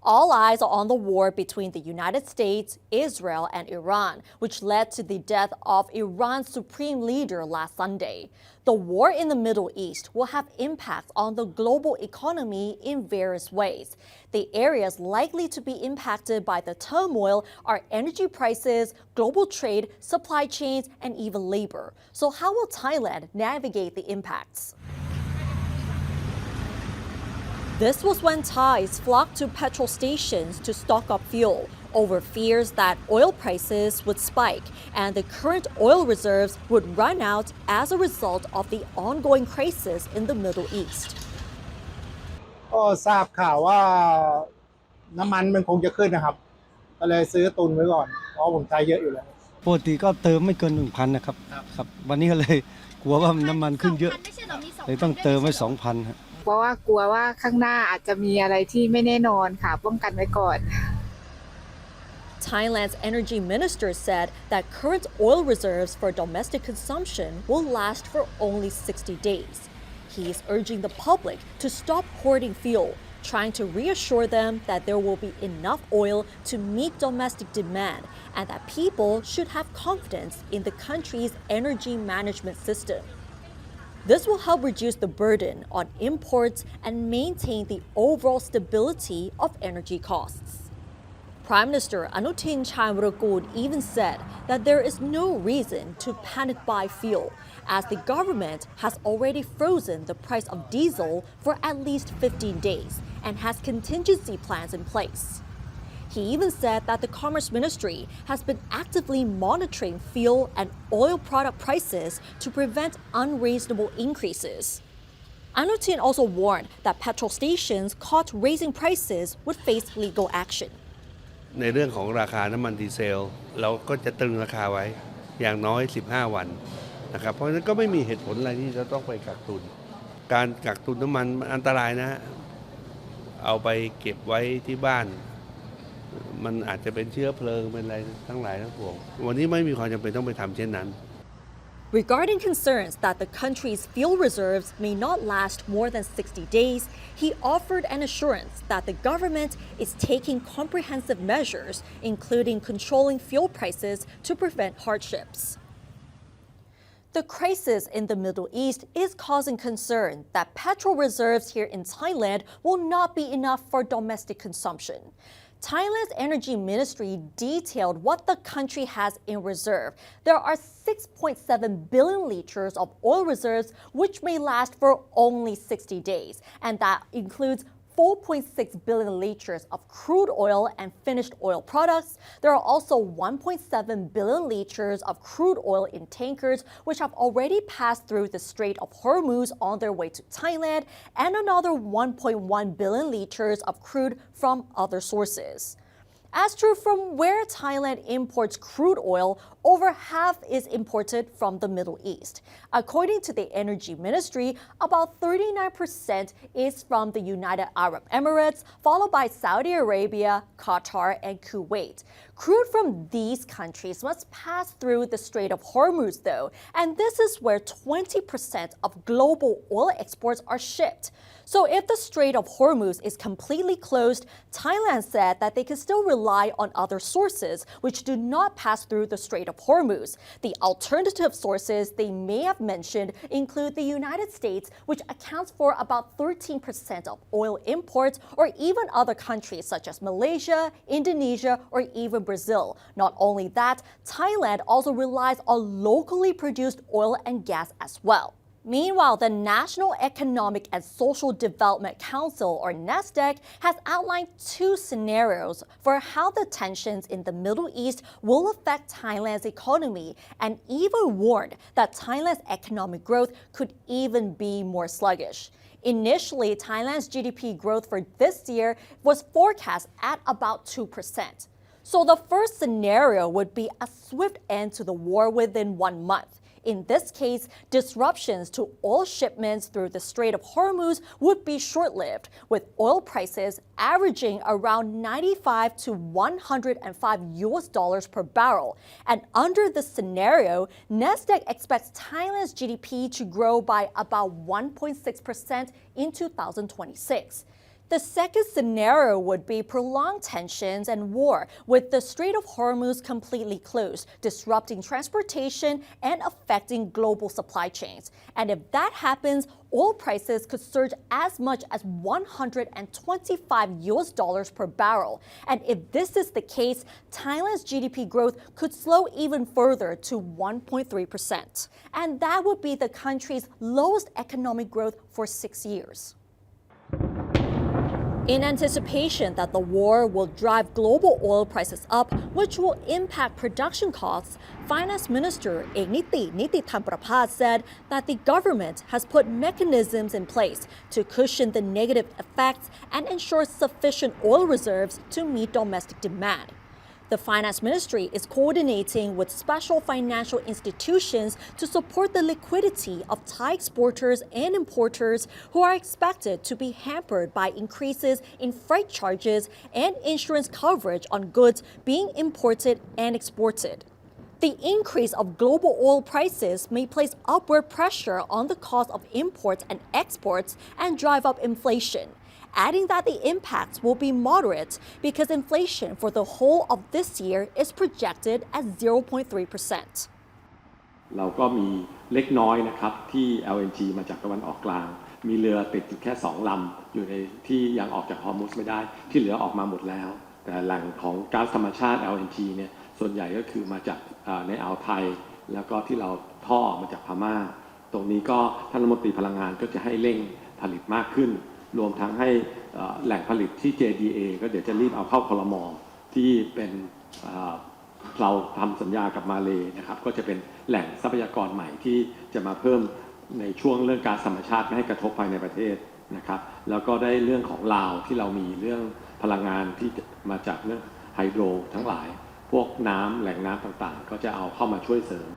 All eyes are on the war between the United States, Israel, and Iran, which led to the death of Iran's supreme leader last Sunday. The war in the Middle East will have impacts on the global economy in various ways. The areas likely to be impacted by the turmoil are energy prices, global trade, supply chains, and even labor. So how will Thailand navigate the impacts? This was when Thais flocked to petrol stations to stock up fuel over fears that oil prices would spike and the current oil reserves would run out as a result of the ongoing crisis in the Middle East. ก็ทราบข่าวว่าน้ำมันมันคงจะขึ้นนะครับก็เลยซื้อตุนไว้ก่อนเพราะผมใช้เยอะอยู่แล้วปกติก็เติมไม่เกิน 1,000 นะครับครับวันนี้ก็เลยกลัวว่าน้ำมันขึ้นเยอะเลยต้องเติมไว้ 2,000 ครับเพราะว่ากลัวว่าข้างหน้าอาจจะมีอะไรที่ไม่แน่นอนค่ะป้องกันไว้ก่อน Thailand's energy minister said that current oil reserves for domestic consumption will last for only 60 days. He is urging the public to stop hoarding fuel, trying to reassure them that there will be enough oil to meet domestic demand and that people should have confidence in the country's energy management system. This will help reduce the burden on imports and maintain the overall stability of energy costs. Prime Minister Anutin Charnvirakul even said that there is no reason to panic buy fuel, as the government has already frozen the price of diesel for at least 15 days and has contingency plans in place. He even said that the Commerce Ministry has been actively monitoring fuel and oil product prices to prevent unreasonable increases. Anutin also warned that petrol stations caught raising prices would face legal action. ในเรื่องของราคาน้ำมันดีเซลเราก็จะตรึงราคาไว้อย่างน้อย15 วันนะครับเพราะฉะนั้นก็ไม่มีเหตุผลอะไรที่จะต้องไปกักตุนการกักตุนน้ำมันอันตรายนะเอาไปเก็บไว้ที่บ้านมันอาจจะเป็นเชื้อเพลิงเป็นอะไรทั้งหลายทั้งปวงวันนี้ไม่มีความจำเป็นต้องไปทำเช่นนั้น Regarding concerns that the country's fuel reserves may not last more than 60 days, he offered an assurance that the government is taking comprehensive measures, including controlling fuel prices to prevent hardships. The crisis in the Middle East is causing concern that petrol reserves here in Thailand will not be enough for domestic consumption. Thailand's energy ministry detailed what the country has in reserve. There are 6.7 billion liters of oil reserves, which may last for only 60 days, and that includes 4.6 billion liters of crude oil and finished oil products. There are also 1.7 billion liters of crude oil in tankers, which have already passed through the Strait of Hormuz on their way to Thailand, and another 1.1 billion liters of crude from other sources. As true from where Thailand imports crude oil, over half is imported from the Middle East. According to the Energy Ministry, about 39% is from the United Arab Emirates, followed by Saudi Arabia, Qatar, and Kuwait. Crude from these countries must pass through the Strait of Hormuz, though, and this is where 20% of global oil exports are shipped. So if the Strait of Hormuz is completely closed, Thailand said that they can still rely on other sources which do not pass through the Strait of Hormuz. The alternative sources they may have mentioned include the United States, which accounts for about 13% of oil imports, or even other countries such as Malaysia, Indonesia, or even Brazil. Not only that, Thailand also relies on locally produced oil and gas as well. Meanwhile, the National Economic and Social Development Council, or NESDEC, has outlined two scenarios for how the tensions in the Middle East will affect Thailand's economy, and even warned that Thailand's economic growth could even be more sluggish. Initially, Thailand's GDP growth for this year was forecast at about 2%. So the first scenario would be a swift end to the war within 1 month. In this case, disruptions to oil shipments through the Strait of Hormuz would be short-lived, with oil prices averaging around 95 to 105 US dollars per barrel. And under this scenario, NESDEC expects Thailand's GDP to grow by about 1.6% in 2026. The second scenario would be prolonged tensions and war, with the Strait of Hormuz completely closed, disrupting transportation and affecting global supply chains. And if that happens, oil prices could surge as much as $125 per barrel. And if this is the case, Thailand's GDP growth could slow even further to 1.3%. And that would be the country's lowest economic growth for 6 years. In anticipation that the war will drive global oil prices up, which will impact production costs, Finance Minister Niti Thampraphat said that the government has put mechanisms in place to cushion the negative effects and ensure sufficient oil reserves to meet domestic demand. The Finance Ministry is coordinating with special financial institutions to support the liquidity of Thai exporters and importers who are expected to be hampered by increases in freight charges and insurance coverage on goods being imported and exported. The increase of global oil prices may place upward pressure on the cost of imports and exports and drive up inflation, adding that the impacts will be moderate because inflation for the whole of this year is projected at 0.3%. เราก็มีเล็กน้อยนะครับที่ LNG มาจากตะวันออกกลางมีเรือติดอยู่แค่2 ลำอยู่ในที่ยังออกจากฮอร์มุซไม่ได้ที่เหลือออกมาหมดแล้วแต่แหล่งของก๊าซธรรมชาติ LNG เนี่ยส่วนใหญ่ก็คือมาจากในอ่าวไทยแล้วก็ที่เราท่อมาจากพม่าตรงนี้ก็ท่านรัฐมนตรีพลังงานก็จะให้เร่งผลิตมากขึ้นรวมทั้งให้แหล่งผลิตที่ JDA ก็เดี๋ยวจะรีบเอาเข้าครม.ที่เป็นเราทำสัญญากับมาเลนะครับก็จะเป็นแหล่งทรัพยากรใหม่ที่จะมาเพิ่มในช่วงเรื่องการธรรมชาติไม่ให้กระทบภายในประเทศนะครับแล้วก็ได้เรื่องของลาวที่เรามีเรื่องพลังงานที่มาจากเรื่องไฮโดรทั้งหลายพวกน้ำแหล่งน้ำต่างๆก็จะเอาเข้ามาช่วยเสริม